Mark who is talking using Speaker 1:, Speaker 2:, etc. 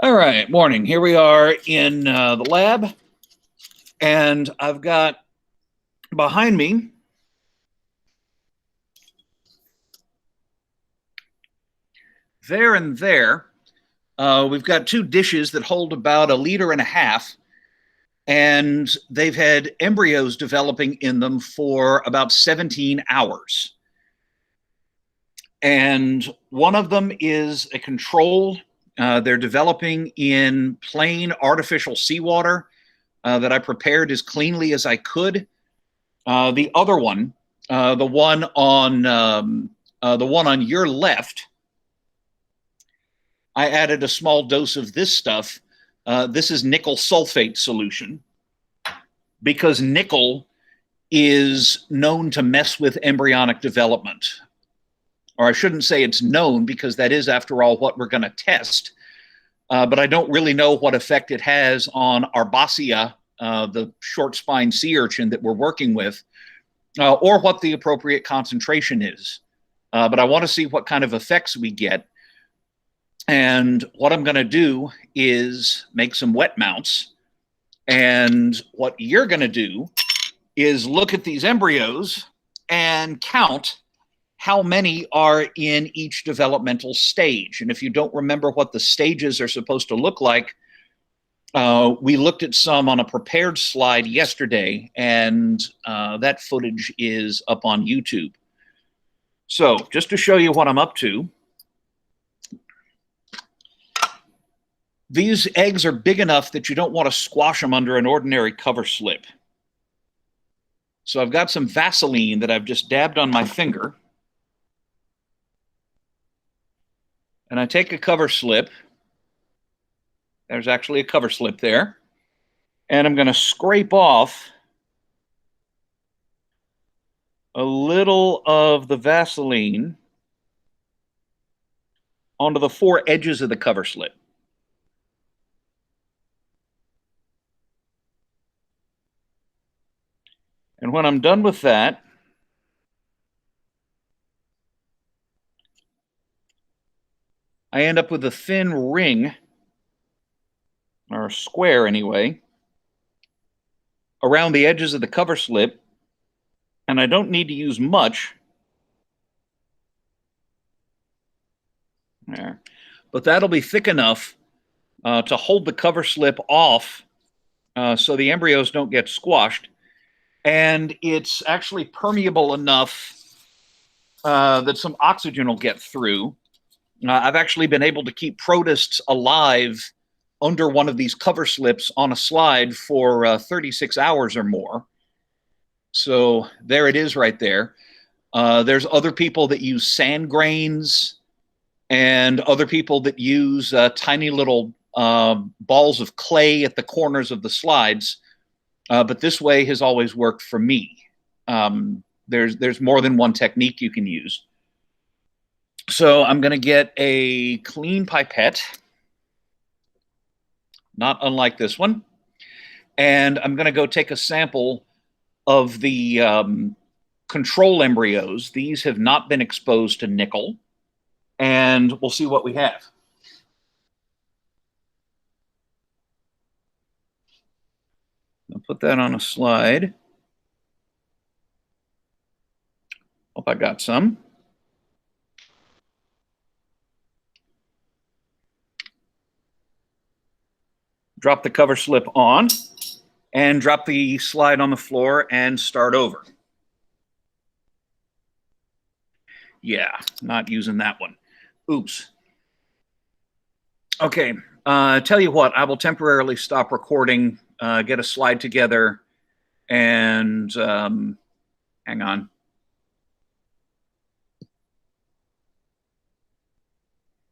Speaker 1: All right, morning. Here we are in the lab, and I've got behind me there and there. We've got two dishes that hold about 1.5 liters, and they've had embryos developing in them for about 17 hours. And one of them is a control. They're developing in plain artificial seawater that I prepared as cleanly as I could. The other one, the one on your left, I added a small dose of this stuff. This is nickel sulfate solution because nickel is known to mess with embryonic development. Or I shouldn't say it's known, because that is, after all, what we're going to test. But I don't really know what effect it has on Arbacia, the short spine sea urchin that we're working with, or what the appropriate concentration is. But I want to see what kind of effects we get. And what I'm going to do is make some wet mounts. And what you're going to do is look at these embryos and count how many are in each developmental stage. And if you don't remember what the stages are supposed to look like, we looked at some on a prepared slide yesterday, and that footage is up on YouTube. So just to show you what I'm up to, these eggs are big enough that you don't want to squash them under an ordinary cover slip. So I've got some Vaseline that I've just dabbed on my finger. And I take a cover slip. There's actually a cover slip there. And I'm going to scrape off a little of the Vaseline onto the four edges of the cover slip. And when I'm done with that, I end up with a thin ring, or a square anyway, around the edges of the cover slip, and I don't need to use much. There. But that'll be thick enough to hold the cover slip off so the embryos don't get squashed. And it's actually permeable enough that some oxygen will get through. I've actually been able to keep protists alive under one of these cover slips on a slide for 36 hours or more. So there it is right there. There's other people that use sand grains, and other people that use tiny little balls of clay at the corners of the slides. But this way has always worked for me. There's more than one technique you can use. So I'm going to get a clean pipette, not unlike this one, and I'm going to go take a sample of the control embryos. These have not been exposed to nickel, and we'll see what we have. I'll put that on a slide. Hope I got some. Drop the cover slip on, and drop the slide on the floor and start over. Yeah, not using that one. Oops. Okay, tell you what, I will temporarily stop recording, get a slide together, and hang on.